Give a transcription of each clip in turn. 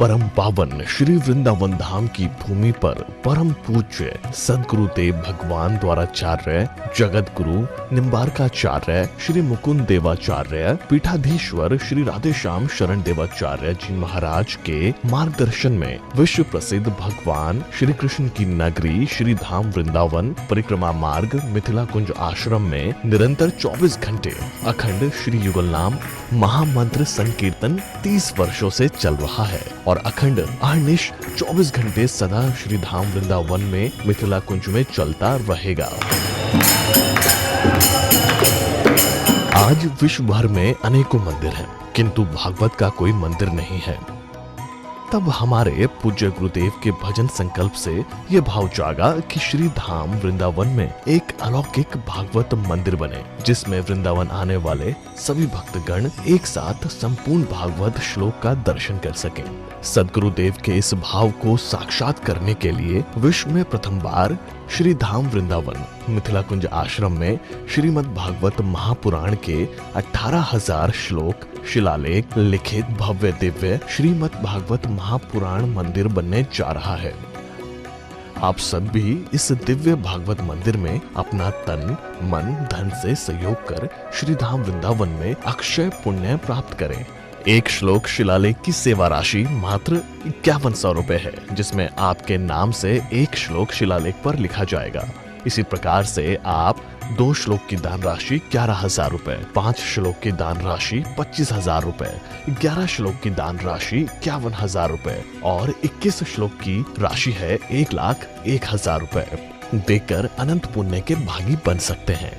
परम पावन श्री वृंदावन धाम की भूमि पर परम पूज्य सदगुरुदेव भगवान द्वाराचार्य जगत गुरु निम्बारकाचार्य श्री मुकुंद देवाचार्य पीठाधीश्वर श्री राधेश्याम शरण देवाचार्य जी महाराज के मार्गदर्शन में विश्व प्रसिद्ध भगवान श्री कृष्ण की नगरी श्री धाम वृंदावन परिक्रमा मार्ग मिथिला कुंज आश्रम में निरंतर 24 घंटे अखंड श्री युगल नाम महामंत्र संकीर्तन 30 वर्षों से चल रहा है और अखंड अहर्निश 24 घंटे सदा श्री धाम वृंदावन में मिथिला कुंज में चलता रहेगा। आज विश्व भर में अनेकों मंदिर हैं, किंतु भागवत का कोई मंदिर नहीं है। तब हमारे पूज्य गुरुदेव के भजन संकल्प से ये भाव जागा कि श्री धाम वृंदावन में एक अलौकिक भागवत मंदिर बने, जिसमें वृंदावन आने वाले सभी भक्तगण एक साथ संपूर्ण भागवत श्लोक का दर्शन कर सकें। सदगुरुदेव के इस भाव को साक्षात करने के लिए विश्व में प्रथम बार श्री धाम वृंदावन मिथिला कुंज आश्रम में श्रीमद् भागवत महापुराण के 18,000 श्लोक शिलालेख लिखित भव्य दिव्य श्रीमद् भागवत महापुराण मंदिर बनने जा रहा है। आप सब भी इस दिव्य भागवत मंदिर में अपना तन मन धन से सहयोग कर श्री धाम वृंदावन में अक्षय पुण्य प्राप्त करें। एक श्लोक शिलालेख की सेवा राशि मात्र 5100 रुपए है, जिसमें आपके नाम से एक श्लोक शिलालेख पर लिखा जाएगा। इसी प्रकार से आप 2 श्लोक की दान राशि 11,000 रुपए, 5 श्लोक की दान राशि 25,000 रुपए, 11 श्लोक की दान राशि 51,000 रुपए और 21 श्लोक की राशि है 1,01,000 रुपए देकर अनंत पुण्य के भागी बन सकते हैं।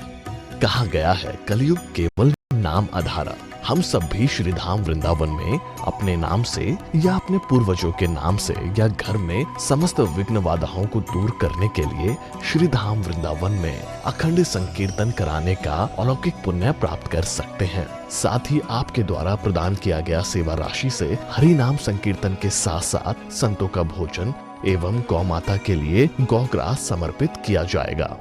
कहा गया है कलयुग केवल नाम आधारा। हम सब भी श्री धाम वृंदावन में अपने नाम से या अपने पूर्वजों के नाम से या घर में समस्त विघ्न बाधाओं को दूर करने के लिए श्री धाम वृंदावन में अखंड संकीर्तन कराने का अलौकिक पुण्य प्राप्त कर सकते हैं। साथ ही आपके द्वारा प्रदान किया गया सेवा राशि से हरि नाम संकीर्तन के साथ साथ संतों का भोजन एवं गौ माता के लिए गौग्रास समर्पित किया जाएगा।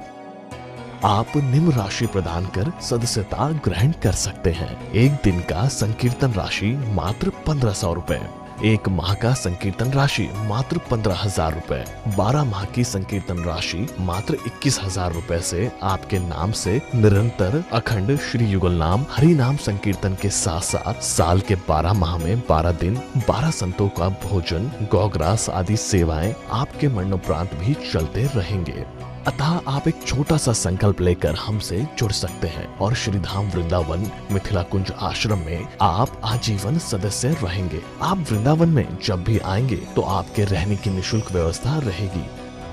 आप निम्न राशि प्रदान कर सदस्यता ग्रहण कर सकते हैं। एक दिन का संकीर्तन राशि मात्र 1,500 रुपए, एक माह का संकीर्तन राशि मात्र 15,000 रुपए, 12 माह की संकीर्तन राशि मात्र 21,000 रुपए से आपके नाम से निरंतर अखंड श्री युगल नाम हरि नाम संकीर्तन के साथ साथ साल के 12 माह में 12 दिन 12 संतों का भोजन गौग्रास आदि सेवाएं आपके मरणोपरांत भी चलते रहेंगे। अतः आप एक छोटा सा संकल्प लेकर हमसे जुड़ सकते हैं और श्री धाम वृंदावन मिथिला कुंज आश्रम में आप आजीवन सदस्य रहेंगे। आप वृंदावन में जब भी आएंगे तो आपके रहने की निशुल्क व्यवस्था रहेगी।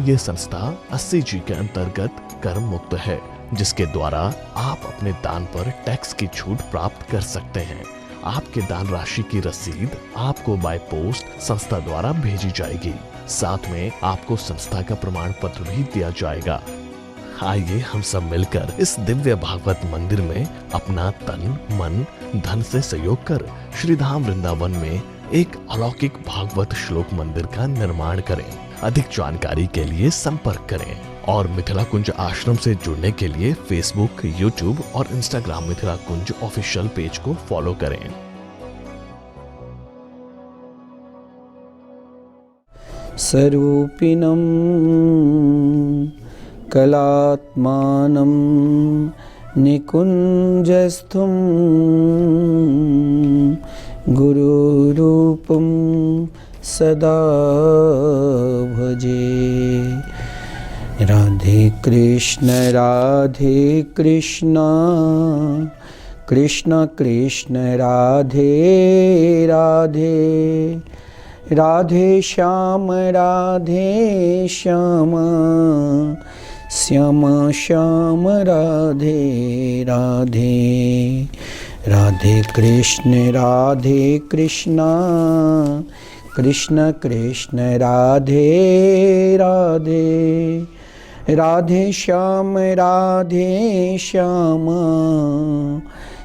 ये संस्था 80G के अंतर्गत कर मुक्त है, जिसके द्वारा आप अपने दान पर टैक्स की छूट प्राप्त कर सकते हैं। आपके दान राशि की रसीद आपको बाय पोस्ट संस्था द्वारा भेजी जाएगी। साथ में आपको संस्था का प्रमाण पत्र भी दिया जाएगा। आइए हम सब मिलकर इस दिव्य भागवत मंदिर में अपना तन मन धन से सहयोग कर श्री धाम वृंदावन में एक अलौकिक भागवत श्लोक मंदिर का निर्माण करें। अधिक जानकारी के लिए संपर्क करें और मिथिला कुंज आश्रम से जुड़ने के लिए फेसबुक, यूट्यूब और इंस्टाग्राम मिथिला कुंज ऑफिशियल पेज को फॉलो करें। स्वरूपिणं कलात्मानं निकुञ्जस्थं गुरुरूपं सदा भजे। राधे कृष्ण कृष्ण कृष्ण राधे राधे, राधे श्याम श्याम श्याम राधे राधे। राधे कृष्ण कृष्ण कृष्ण राधे राधे, राधे श्याम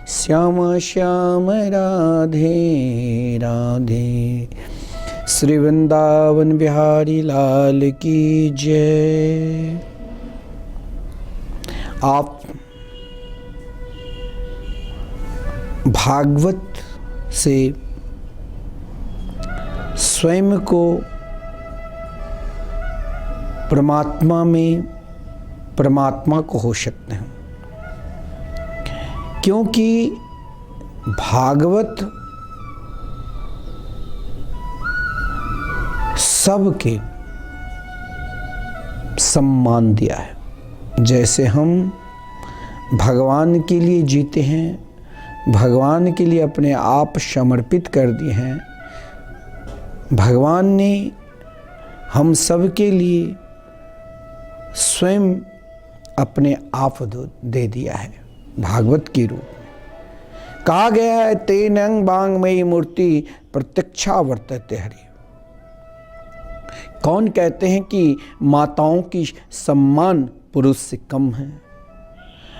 श्याम श्याम राधे राधे। श्री वृंदावन बिहारी लाल की जय। आप भागवत से स्वयं को परमात्मा में परमात्मा को हो सकते हैं, क्योंकि भागवत सबके सम्मान दिया है। जैसे हम भगवान के लिए जीते हैं, भगवान के लिए अपने आप समर्पित कर दिए हैं, भगवान ने हम सब के लिए स्वयं अपने आप दे दिया है भागवत के रूप में। कहा गया है तेनंग बांग मई मूर्ति प्रत्यक्षा वर्तते हरि। कौन कहते हैं कि माताओं की सम्मान पुरुष से कम है,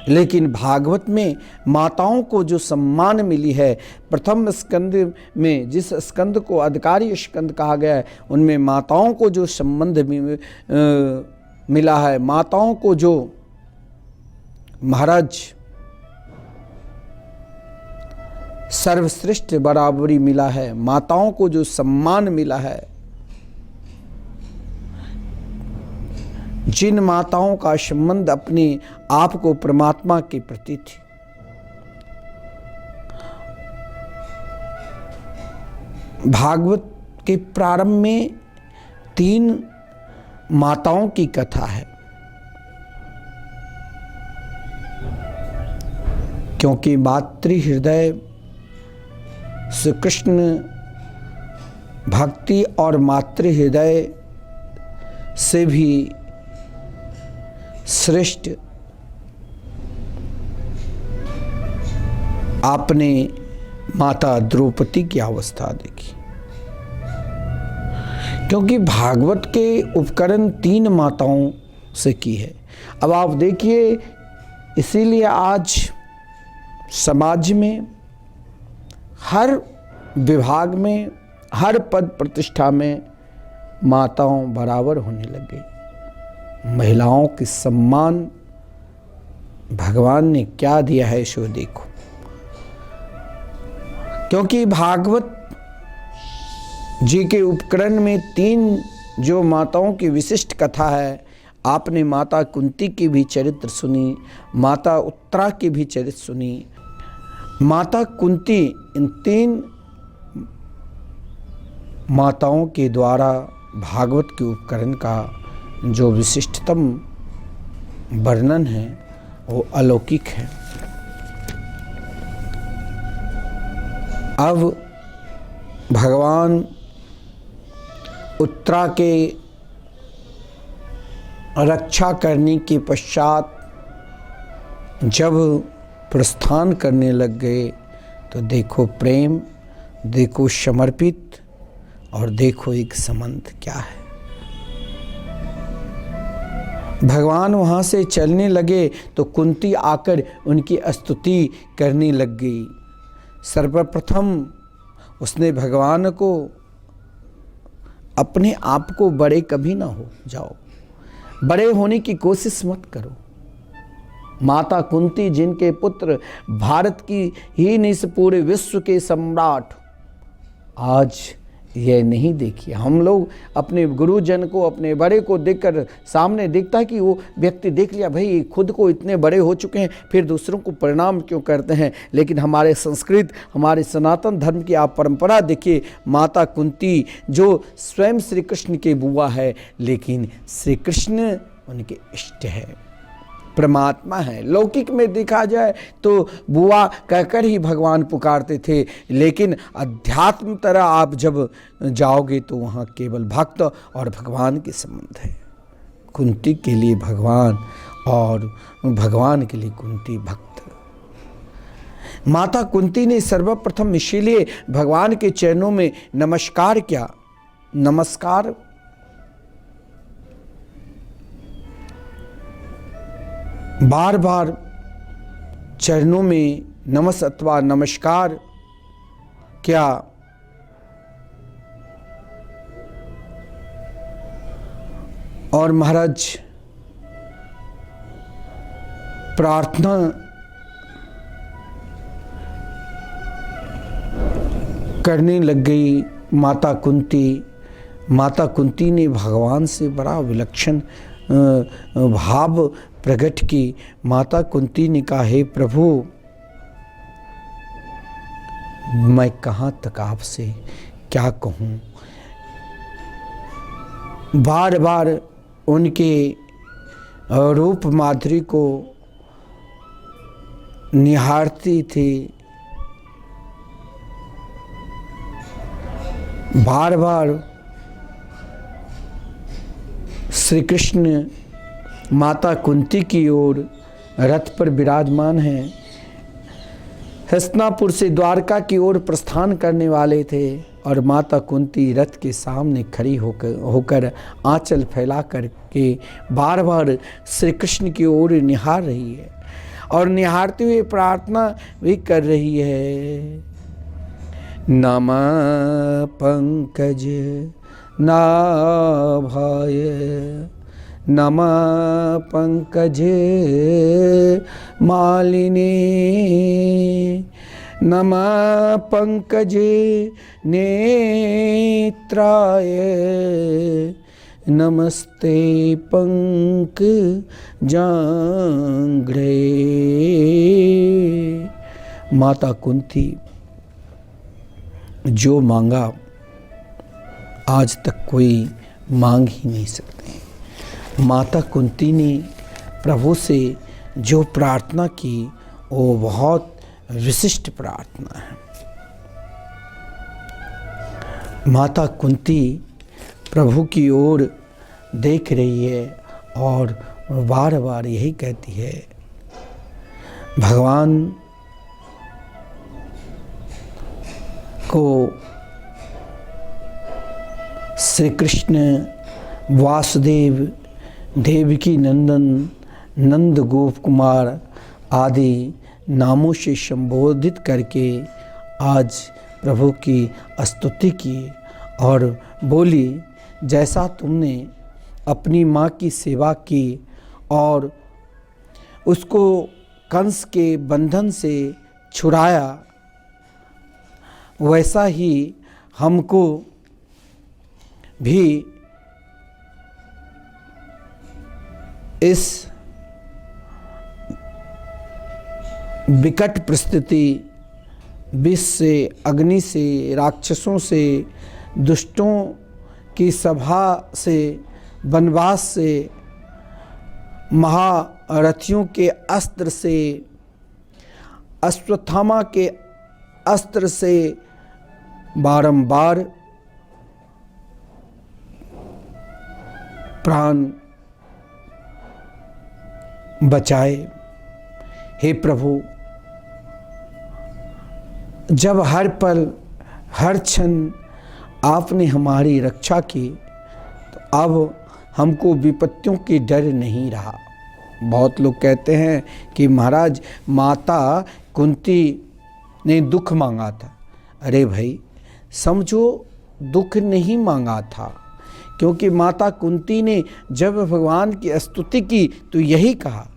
लेकिन भागवत में माताओं को जो सम्मान मिली है, प्रथम स्कंद में जिस स्कंद को अधिकारी स्कंद कहा गया है, उनमें माताओं को जो संबंध मिला है, माताओं को जो महाराज सर्वश्रेष्ठ बराबरी मिला है, माताओं को जो सम्मान मिला है, जिन माताओं का संबंध अपने आप को परमात्मा के प्रति थी, भागवत के प्रारंभ में 3 माताओं की कथा है, क्योंकि मातृ हृदय श्री कृष्ण भक्ति और मातृ हृदय से भी श्रेष्ठ आपने माता द्रौपदी की अवस्था देखी, क्योंकि भागवत के उपकरण 3 माताओं से की है। अब आप देखिए, इसीलिए आज समाज में हर विभाग में, हर पद प्रतिष्ठा में माताओं बराबर होने लग गई। महिलाओं के सम्मान भगवान ने क्या दिया है सो देखो, क्योंकि भागवत जी के उपकरण में 3 जो माताओं की विशिष्ट कथा है, आपने माता कुंती की भी चरित्र सुनी, माता उत्तरा की भी चरित्र सुनी। माता कुंती इन 3 माताओं के द्वारा भागवत के उपकरण का जो विशिष्टतम वर्णन है वो अलौकिक है। अब भगवान उत्तरा के रक्षा करने के पश्चात जब प्रस्थान करने लग गए, तो देखो प्रेम, देखो समर्पित, और देखो एक संबंध क्या है। भगवान वहाँ से चलने लगे तो कुंती आकर उनकी स्तुति करने लग गई। सर्वप्रथम उसने भगवान को अपने आप को बड़े कभी ना हो जाओ, बड़े होने की कोशिश मत करो। माता कुंती जिनके पुत्र भारत की ही नहीं से पूरे विश्व के सम्राट, आज ये नहीं देखिए। हम लोग अपने गुरुजन को, अपने बड़े को देखकर सामने देखता है कि वो व्यक्ति देख लिया, भाई खुद को इतने बड़े हो चुके हैं, फिर दूसरों को प्रणाम क्यों करते हैं। लेकिन हमारे संस्कृत, हमारे सनातन धर्म की आप परंपरा देखिए, माता कुंती जो स्वयं श्री कृष्ण के बुआ है, लेकिन श्री कृष्ण उनके इष्ट है, परमात्मा है। लौकिक में देखा जाए तो बुआ कहकर ही भगवान पुकारते थे, लेकिन अध्यात्म तरह आप जब जाओगे तो वहाँ केवल भक्त और भगवान के संबंध है। कुंती के लिए भगवान और भगवान के लिए कुंती भक्त। माता कुंती ने सर्वप्रथम इसीलिए भगवान के चरणों में नमस्कार किया। नमस्कार बार बार चरणों में नमस अथवा नमस्कार क्या, और महाराज प्रार्थना करने लग गई माता कुंती। माता कुंती ने भगवान से बड़ा विलक्षण भाव प्रकट की। माता कुंती ने कहा, हे प्रभु, मैं कहाँ तक आपसे क्या कहूँ। बार बार उनके रूप माधुरी को निहारती थी, बार बार श्री कृष्ण माता कुंती की ओर रथ पर विराजमान हैं। हस्तिनापुर से द्वारका की ओर प्रस्थान करने वाले थे और माता कुंती रथ के सामने खड़ी होकर आंचल फैला करके बार बार श्री कृष्ण की ओर निहार रही है और निहारते हुए प्रार्थना भी कर रही है। नमः पंकज नाभाय, नमः पंकज मालिनी, नमः पंकज नेत्राय, नमस्ते पंकजांघ्रे। माता कुंती जो मांगा आज तक कोई मांग ही नहीं सकते। माता कुंती ने प्रभु से जो प्रार्थना की वो बहुत विशिष्ट प्रार्थना है। माता कुंती प्रभु की ओर देख रही है और बार बार यही कहती है, भगवान को श्री कृष्ण वासुदेव, देवकी नंदन, नंद गोप कुमार आदि नामों से संबोधित करके आज प्रभु की स्तुति की और बोली, जैसा तुमने अपनी माँ की सेवा की और उसको कंस के बंधन से छुड़ाया, वैसा ही हमको भी इस विकट परिस्थिति, विष से, अग्नि से, राक्षसों से, दुष्टों की सभा से, वनवास से, महारथियों के अस्त्र से, अश्वत्थामा के अस्त्र से बारंबार प्राण बचाए। हे प्रभु, जब हर पल हर क्षण आपने हमारी रक्षा की तो अब हमको विपत्तियों की डर नहीं रहा। बहुत लोग कहते हैं कि महाराज माता कुंती ने दुख मांगा था। अरे भाई समझो, दुख नहीं मांगा था, क्योंकि माता कुंती ने जब भगवान की स्तुति की तो यही कहा,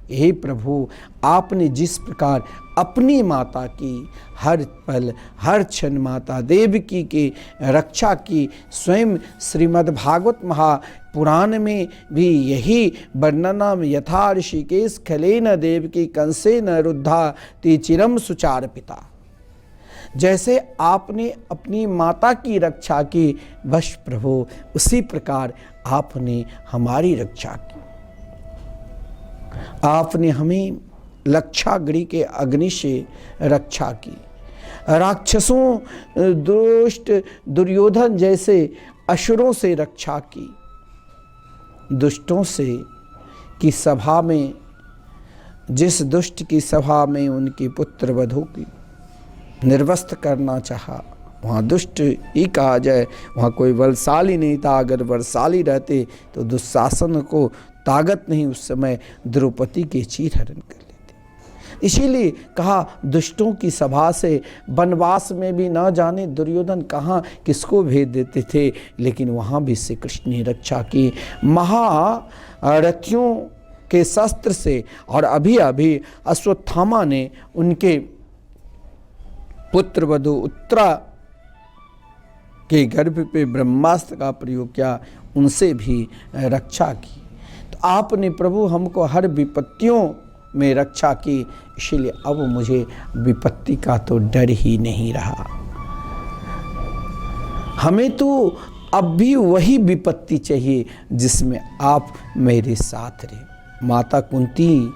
हे प्रभु, आपने जिस प्रकार अपनी माता की हर पल हर क्षण माता देवकी की रक्षा की, स्वयं श्रीमद् भागवत महापुराण में भी यही वर्णनम यथा ऋषिकेश खलेन देवकी कंसेन रुद्धा ती चिरम सुचार पिता। जैसे आपने अपनी माता की रक्षा की, बस प्रभु उसी प्रकार आपने हमारी रक्षा की। आपने हमें लक्षागृह के अग्नि से रक्षा की, राक्षसों, दुष्ट दुर्योधन जैसे असुरों से रक्षा की, दुष्टों से की सभा में, जिस दुष्ट की सभा में उनकी पुत्र वधू की निर्वस्त करना चाहा, वहाँ दुष्ट ही कहा जाए, वहाँ कोई बलशाली नहीं था। अगर बलशाली रहते तो दुशासन को ताकत नहीं उस समय द्रौपदी के चीर हरण कर लेते। इसीलिए कहा, दुष्टों की सभा से वनवास में भी ना जाने दुर्योधन कहाँ किसको भेज देते थे, लेकिन वहाँ भी श्री कृष्ण ने रक्षा की महारथियों के शस्त्र से। और अभी अभी अश्वत्थामा ने उनके पुत्र वधू उत्तरा के गर्भ पे ब्रह्मास्त्र का प्रयोग किया, उनसे भी रक्षा की। तो आपने प्रभु हमको हर विपत्तियों में रक्षा की, इसीलिए अब मुझे विपत्ति का तो डर ही नहीं रहा। हमें तो अब भी वही विपत्ति चाहिए जिसमें आप मेरे साथ रहे। माता कुंती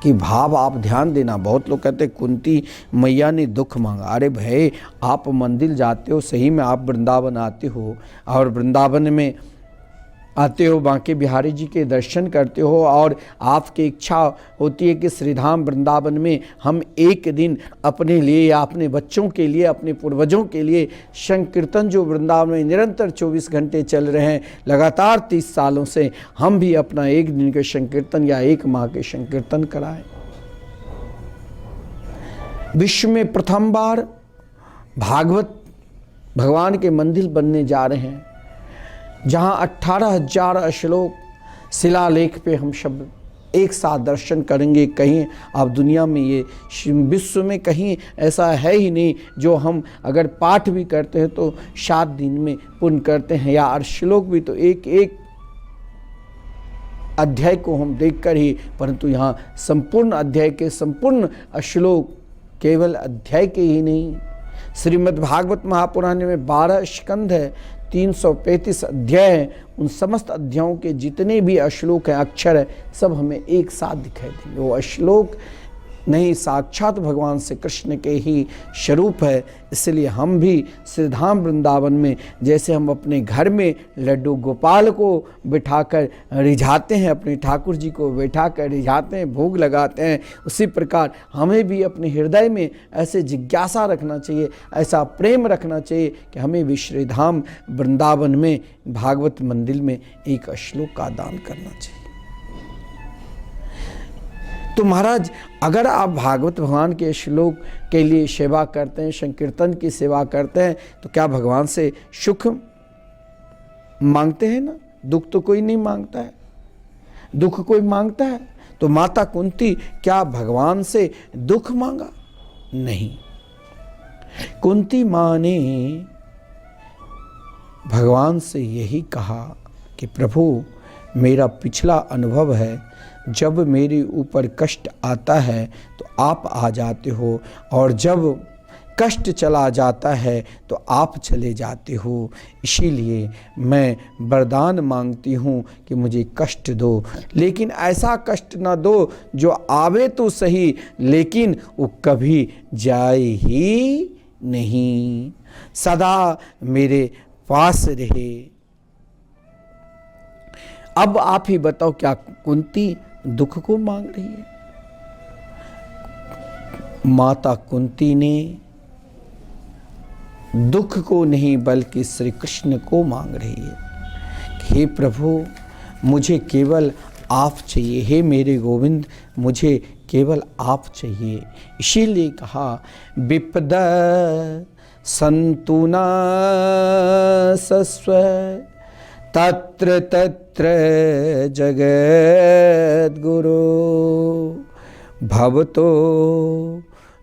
की भाव आप ध्यान देना। बहुत लोग कहते हैं कुंती मैया ने दुख मांगा। अरे भाई, आप मंदिर जाते हो, सही में आप वृंदावन आते हो और वृंदावन में आते हो, बांके बिहारी जी के दर्शन करते हो और आपकी इच्छा होती है कि श्रीधाम वृंदावन में हम एक दिन अपने लिए या अपने बच्चों के लिए, अपने पूर्वजों के लिए संकीर्तन जो वृंदावन में निरंतर 24 घंटे चल रहे हैं लगातार 30 सालों से, हम भी अपना एक दिन के संकीर्तन या एक माह के संकीर्तन कराएं। विश्व में प्रथम बार भागवत भगवान के मंदिर बनने जा रहे हैं, जहाँ 18,000 श्लोक शिलालेख पे हम सब एक साथ दर्शन करेंगे। कहीं अब दुनिया में ये विश्व में कहीं ऐसा है ही नहीं जो हम अगर पाठ भी करते हैं तो 7 दिन में पूर्ण करते हैं, या श्लोक भी तो एक एक अध्याय को हम देखकर ही, परंतु यहाँ संपूर्ण अध्याय के संपूर्ण श्लोक केवल अध्याय के ही नहीं, श्रीमद् भागवत महापुराण में 12 स्कंध है, 335 अध्याय हैं। उन समस्त अध्यायों के जितने भी श्लोक हैं, अक्षर है, सब हमें एक साथ दिखाई देंगे। वो श्लोक नहीं, साक्षात भगवान श्री कृष्ण के ही स्वरूप है। इसलिए हम भी श्रीधाम वृंदावन में जैसे हम अपने घर में लड्डू गोपाल को बिठाकर रिझाते हैं, अपने ठाकुर जी को बैठाकर रिझाते हैं, भोग लगाते हैं, उसी प्रकार हमें भी अपने हृदय में ऐसे जिज्ञासा रखना चाहिए, ऐसा प्रेम रखना चाहिए कि हमें भी श्रीधाम वृंदावन में भागवत मंदिर में एक श्लोक का दान करना चाहिए। तो महाराज, अगर आप भागवत भगवान के श्लोक के लिए सेवा करते हैं, संकीर्तन की सेवा करते हैं, तो क्या भगवान से सुख मांगते हैं ना? दुख तो कोई नहीं मांगता है, दुख कोई मांगता है? तो माता कुंती क्या भगवान से दुख मांगा? नहीं। कुंती माँ ने भगवान से यही कहा कि प्रभु, मेरा पिछला अनुभव है, जब मेरे ऊपर कष्ट आता है तो आप आ जाते हो, और जब कष्ट चला जाता है तो आप चले जाते हो। इसीलिए मैं वरदान मांगती हूँ कि मुझे कष्ट दो, लेकिन ऐसा कष्ट ना दो जो आवे तो सही, लेकिन वो कभी जाए ही नहीं, सदा मेरे पास रहे। अब आप ही बताओ, क्या कुंती दुख को मांग रही है? माता कुंती ने दुख को नहीं बल्कि श्री कृष्ण को मांग रही है। हे प्रभु, मुझे केवल आप चाहिए, हे मेरे गोविंद, मुझे केवल आप चाहिए। इसीलिए कहा, विपद सन्तु न सस्व तत्र तत्र जगद्गुरो भवतो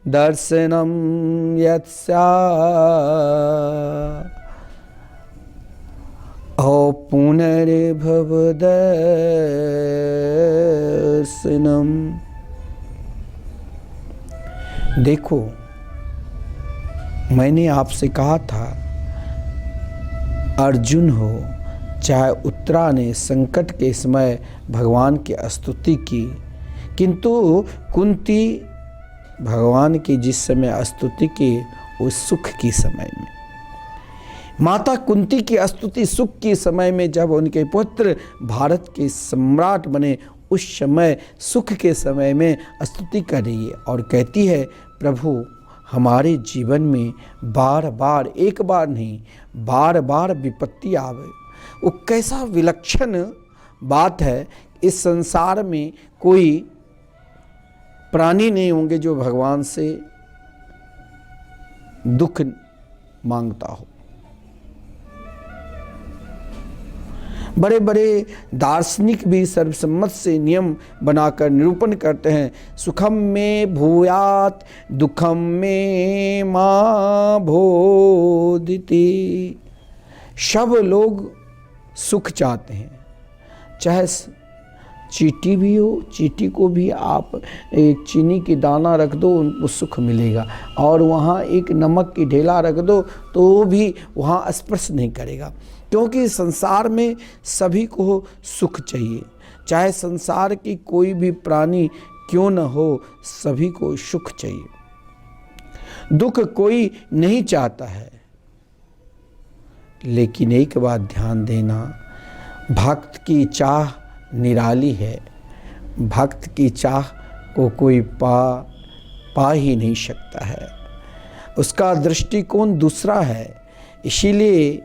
दर्शनम यत्स्या ओ पुनर्भव दर्शनम। देखो, मैंने आपसे कहा था, अर्जुन हो चाहे उत्तरा ने संकट के समय भगवान की स्तुति की, किंतु कुंती भगवान की जिस समय स्तुति की वो सुख की समय में, माता कुंती की स्तुति सुख के समय में, जब उनके पुत्र भारत के सम्राट बने, उस समय सुख के समय में स्तुति कर रही है और कहती है, प्रभु हमारे जीवन में बार बार, एक बार नहीं, बार बार विपत्ति आवे। वो कैसा विलक्षण बात है, इस संसार में कोई प्राणी नहीं होंगे जो भगवान से दुख मांगता हो। बड़े बड़े दार्शनिक भी सर्वसम्मत से नियम बनाकर निरूपण करते हैं, सुखम में भूयात दुखम में मां भोदिति। सब लोग सुख चाहते हैं, चाहे चींटी भी हो, चींटी को भी आप एक चीनी की दाना रख दो उनको सुख मिलेगा, और वहाँ एक नमक की ढेला रख दो तो वो भी वहाँ स्पर्श नहीं करेगा, क्योंकि संसार में सभी को सुख चाहिए। चाहे संसार की कोई भी प्राणी क्यों न हो, सभी को सुख चाहिए। दुख कोई नहीं चाहता है। लेकिन एक बात ध्यान देना, भक्त की चाह निराली है। भक्त की चाह को कोई पा ही नहीं सकता है, उसका दृष्टिकोण दूसरा है। इसीलिए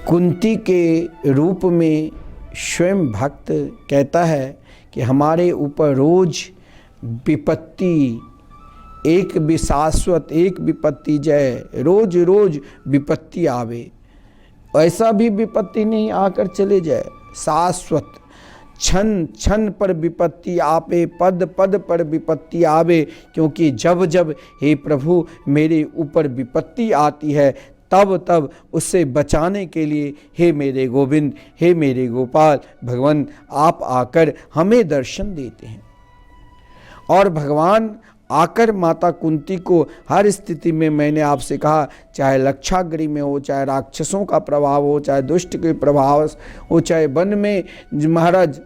कुंती के रूप में स्वयं भक्त कहता है कि हमारे ऊपर रोज विपत्ति, एक भी शाश्वत एक विपत्ति जय, रोज रोज विपत्ति आवे। ऐसा भी विपत्ति नहीं आकर चले जाए, शाश्वत क्षण क्षण पर विपत्ति आवे, पद पद पर विपत्ति आवे। क्योंकि जब जब हे प्रभु मेरे ऊपर विपत्ति आती है, तब तब उससे बचाने के लिए हे मेरे गोविंद, हे मेरे गोपाल भगवान आप आकर हमें दर्शन देते हैं। और भगवान आकर माता कुंती को हर स्थिति में, मैंने आपसे कहा, चाहे लक्षागृह में हो, चाहे राक्षसों का प्रभाव हो, चाहे दुष्ट के प्रभाव हो, चाहे वन में महाराज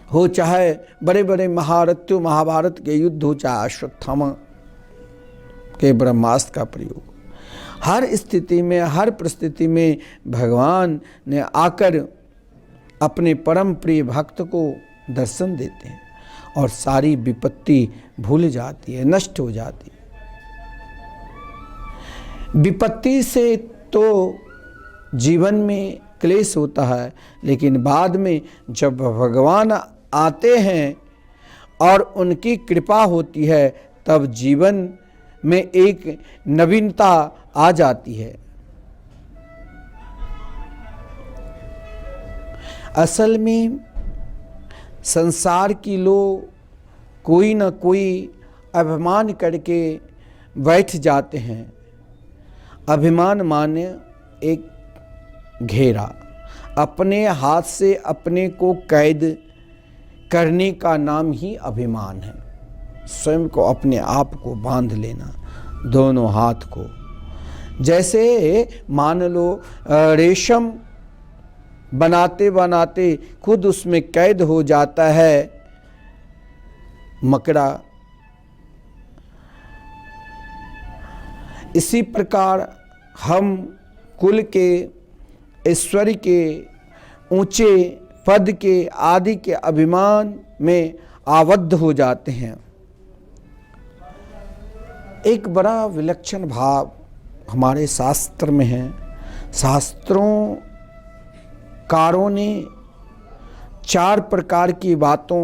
हो, चाहे बड़े बड़े महारथियों महाभारत के युद्ध हो, चाहे अश्वत्थामा के ब्रह्मास्त्र का प्रयोग, हर स्थिति में हर परिस्थिति में भगवान ने आकर अपने परम प्रिय भक्त को दर्शन देते हैं और सारी विपत्ति भूल जाती है, नष्ट हो जाती है। विपत्ति से तो जीवन में क्लेश होता है, लेकिन बाद में जब भगवान आते हैं और उनकी कृपा होती है, तब जीवन में एक नवीनता आ जाती है। असल में संसार की लोग कोई न कोई अभिमान करके बैठ जाते हैं। अभिमान माने एक घेरा, अपने हाथ से अपने को कैद करने का नाम ही अभिमान है। स्वयं को, अपने आप को बांध लेना, दोनों हाथ को। जैसे मान लो रेशम बनाते बनाते खुद उसमें कैद हो जाता है मकड़ा, इसी प्रकार हम कुल के, ऐश्वर्य के, ऊंचे पद के आदि के अभिमान में आबद्ध हो जाते हैं। एक बड़ा विलक्षण भाव हमारे शास्त्र में है। शास्त्रों कारों ने 4 प्रकार की बातों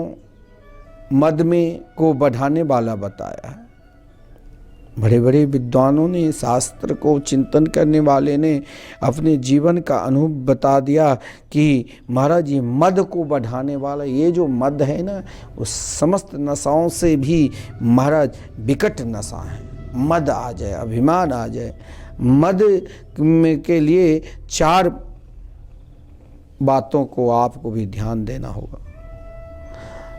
मद में को बढ़ाने वाला बताया है। बड़े बड़े विद्वानों ने, शास्त्र को चिंतन करने वाले ने अपने जीवन का अनुभव बता दिया कि महाराज ये मद को बढ़ाने वाला, ये जो मद है ना, उस समस्त नशाओं से भी महाराज विकट नशा है। मद आ जाए, अभिमान आ जाए। मद के लिए 4 बातों को आपको भी ध्यान देना होगा।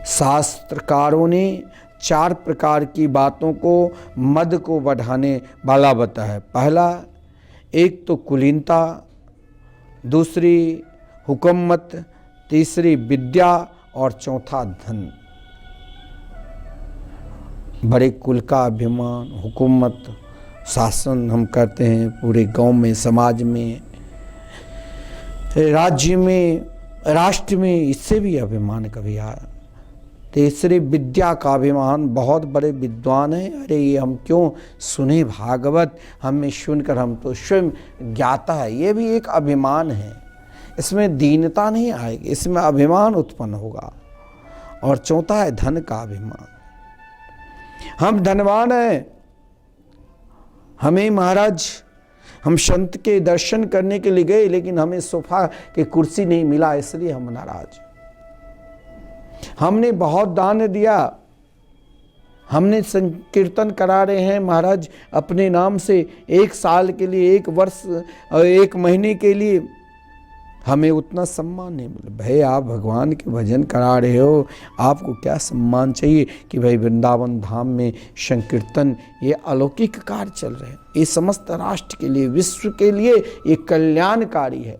शास्त्रकारों ने 4 प्रकार की बातों को मद को बढ़ाने वाला बताया। पहला, एक तो कुलीनता, दूसरी हुकूमत, तीसरी विद्या और चौथा धन। बड़े कुल का अभिमान, हुकूमत, शासन हम करते हैं पूरे गांव में, समाज में, राज्य में, राष्ट्र में, इससे भी अभिमान कभी आया। तीसरे विद्या का अभिमान, बहुत बड़े विद्वान हैं, अरे ये हम क्यों सुने भागवत, हमें सुनकर हम तो स्वयं ज्ञाता है, ये भी एक अभिमान है। इसमें दीनता नहीं आएगी, इसमें अभिमान उत्पन्न होगा। और चौथा है धन का अभिमान, हम धनवान हैं, हमें महाराज हम संत के दर्शन करने के लिए गए लेकिन हमें सोफा के कुर्सी नहीं मिला, इसलिए हम नाराज। हमने बहुत दान दिया, हमने संकीर्तन करा रहे हैं महाराज अपने नाम से 1 साल के लिए, 1 वर्ष, 1 महीने के लिए, हमें उतना सम्मान नहीं मिला। भाई आप भगवान के भजन करा रहे हो, आपको क्या सम्मान चाहिए कि भाई वृंदावन धाम में संकीर्तन, ये अलौकिक कार्य चल रहे हैं, ये समस्त राष्ट्र के लिए, विश्व के लिए ये कल्याणकारी है।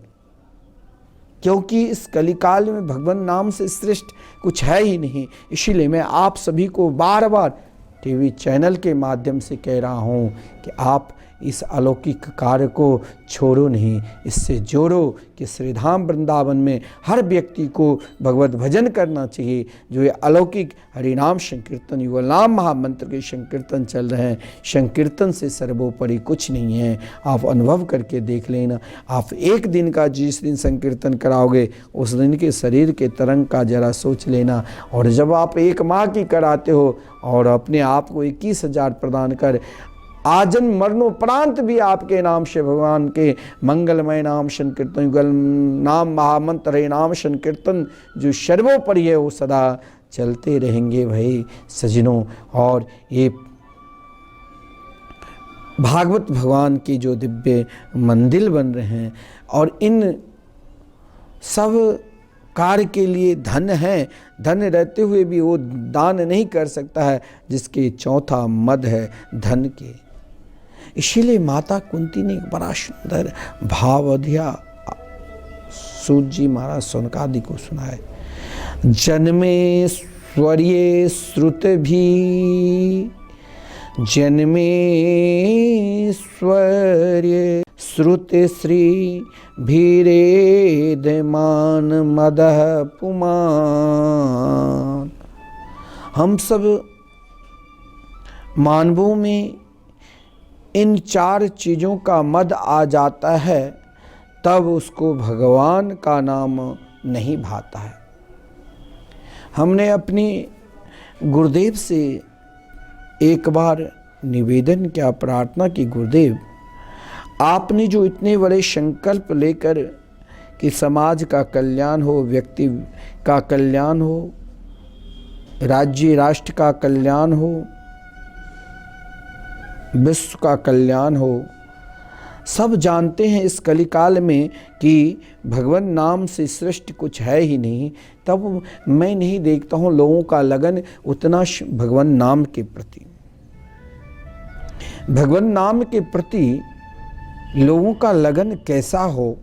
क्योंकि इस कलिकाल में भगवान नाम से श्रेष्ठ कुछ है ही नहीं। इसीलिए मैं आप सभी को बार बार टीवी चैनल के माध्यम से कह रहा हूँ कि आप इस अलौकिक कार्य को छोड़ो नहीं, इससे जोड़ो कि श्रीधाम वृंदावन में हर व्यक्ति को भगवत भजन करना चाहिए। जो ये अलौकिक हरिनाम संकीर्तन, युगल नाम महामंत्र के संकीर्तन चल रहे हैं, संकीर्तन से सर्वोपरि कुछ नहीं है। आप अनुभव करके देख लेना। आप एक दिन का जिस दिन संकीर्तन कराओगे उस दिन के शरीर के तरंग का जरा सोच लेना। और जब आप 1 माह की कराते हो और अपने आप को 21,000 प्रदान कर आजन्म मरणोपरांत भी आपके नाम से भगवान के मंगलमय नाम संकीर्तन, युगल नाम महामंत्र हरि नाम संकीर्तन जो सर्वोपरि है वो सदा चलते रहेंगे भाई सज्जनों। और ये भागवत भगवान की जो दिव्य मंदिर बन रहे हैं और इन सब कार्य के लिए धन है, धन रहते हुए भी वो दान नहीं कर सकता है, जिसके चौथा मद है धन के। इसीलिए माता कुंती ने एक बड़ा सुंदर भावधिया सूत जी महाराज सौनकादि को सुनाए। जन्मे स्वर्ये श्रुत भी, जन्मे स्वर्ये श्रुत श्री भीरेदमान मदः पुमान। हम सब मानवों में इन 4 चीज़ों का मद आ जाता है, तब उसको भगवान का नाम नहीं भाता है। हमने अपनी गुरुदेव से एक बार निवेदन किया, प्रार्थना की, गुरुदेव आपने जो इतने बड़े संकल्प लेकर कि समाज का कल्याण हो, व्यक्ति का कल्याण हो, राज्य राष्ट्र का कल्याण हो, विश्व का कल्याण हो, सब जानते हैं इस कलिकाल में कि भगवान नाम से श्रेष्ठ कुछ है ही नहीं, तब मैं नहीं देखता हूँ लोगों का लगन उतना भगवान नाम के प्रति। भगवान नाम के प्रति लोगों का लगन कैसा हो।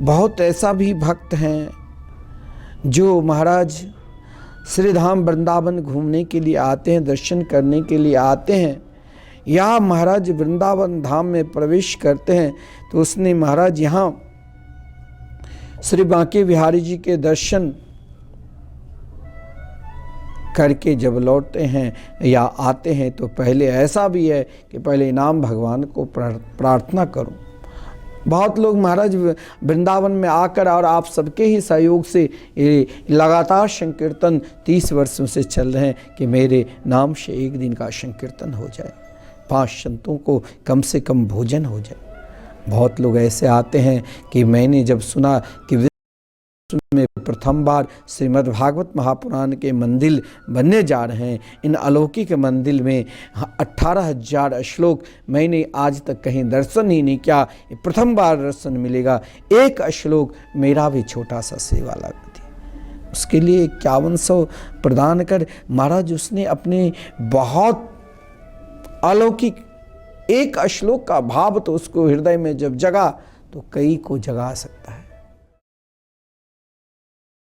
बहुत ऐसा भी भक्त हैं जो महाराज श्रीधाम वृंदावन घूमने के लिए आते हैं, दर्शन करने के लिए आते हैं, या महाराज वृंदावन धाम में प्रवेश करते हैं तो उसने महाराज यहाँ श्री बांके बिहारी जी के दर्शन करके जब लौटते हैं या आते हैं तो पहले ऐसा भी है कि पहले नाम भगवान को प्रार्थना करो। बहुत लोग महाराज वृंदावन में आकर, और आप सबके ही सहयोग से लगातार संकीर्तन 30 वर्षों से चल रहे हैं कि मेरे नाम से एक दिन का संकीर्तन हो जाए, 5 संतों को कम से कम भोजन हो जाए। बहुत लोग ऐसे आते हैं कि मैंने जब सुना कि विश्व में प्रथम बार श्रीमद् भागवत महापुराण के मंदिर बनने जा रहे हैं, इन अलौकिक मंदिर में 18,000 श्लोक मैंने आज तक कहीं दर्शन ही नहीं किया, प्रथम बार दर्शन मिलेगा। एक श्लोक मेरा भी छोटा सा सेवा लगती, उसके लिए 5100 प्रदान कर महाराज उसने अपने बहुत अलौकिक एक श्लोक का भाव तो उसको हृदय में जब जगा तो कई को जगा सकता है।